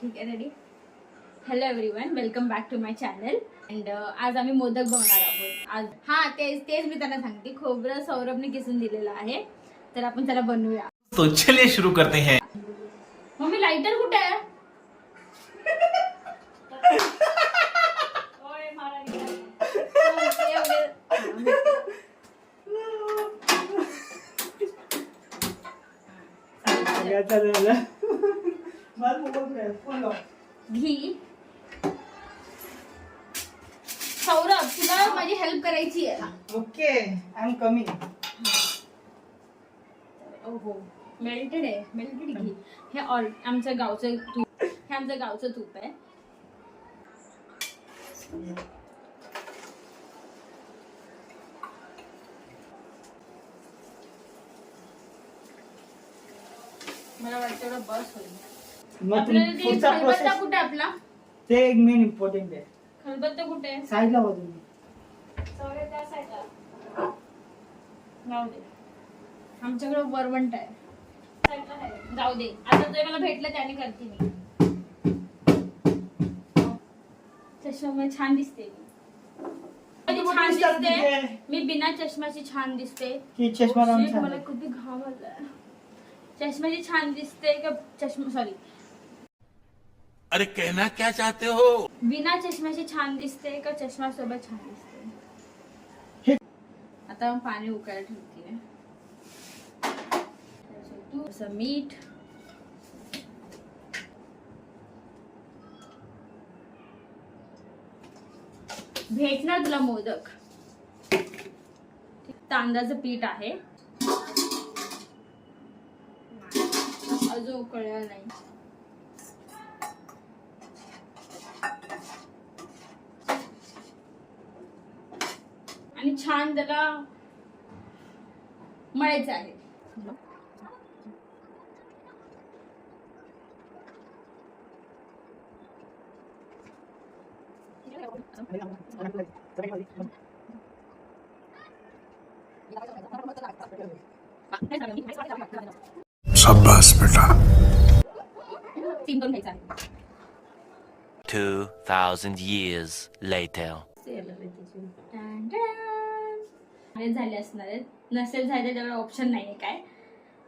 ठीक आहे ready. Hello everyone, welcome back to my channel. And आज आम्ही मोदक बनवणार आहोत. आज तेच मी त्यांना सांगते. खोबरं सौरभने किसून दिलेलं आहे, तर आपण त्याला बनवूया. तो चलिए शुरू करते हैं. मम्मी लाइटर कुठे आहे? घी. सौरभ, तुला माझी हेल्प करायची आहे. Okay, I am coming. ओहो, मेल्टेड घी. हे आमचं गावचं तूप. हे आमचं गावचं तूप आहे. मला वाटतं एवढं बस होईल. आपल्याला ते खलबत्ता कुठे आपला? ते एक मेन इम्पॉर्टंट आहे. खलबत्ता कुठे आहे? साईडला बाजूला. सौरभ त्या साईडला. जाऊ दे, आमच्याकडे वरवंट आहे. साईडला आहे. जाऊ दे, आता जे मला भेटलं त्याने करते मी. चष्मा छान दिसते छान दिसते. मी बिना चष्माची छान दिसते. चष्मा लावून छान मला किती घाम आलाय. चष्माची छान दिसते का चष्मा सॉरी अरे कहना क्या चाहते हो? बिना चष्म्याची छान दिसते का चष्मा सोबत छान दिसते? आता पाणी उकळायला ठेवते. थोडंसं मीठ. भेटणार तुला मोदक. तांदळाचं पीठ आहे. अजून उकळलेलं नाही. आणि छान त्याला मळायचं आहे. शाबाश बेटा. 2000 years later. झाले असणार आहेत. नसेल झाले त्यावर ऑप्शन नाहीये काय.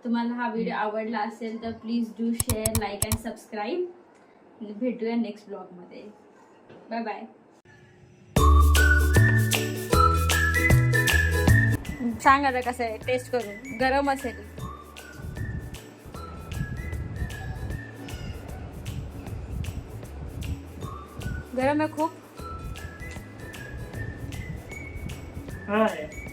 तुम्हाला हा व्हिडिओ आवडला असेल तर please do share, like and subscribe. भेटूया नेक्स्ट ब्लॉग मध्ये. Bye bye. सांग आता कसं आहे, टेस्ट करून. गरम असेल. गरम आहे खूप. आहे.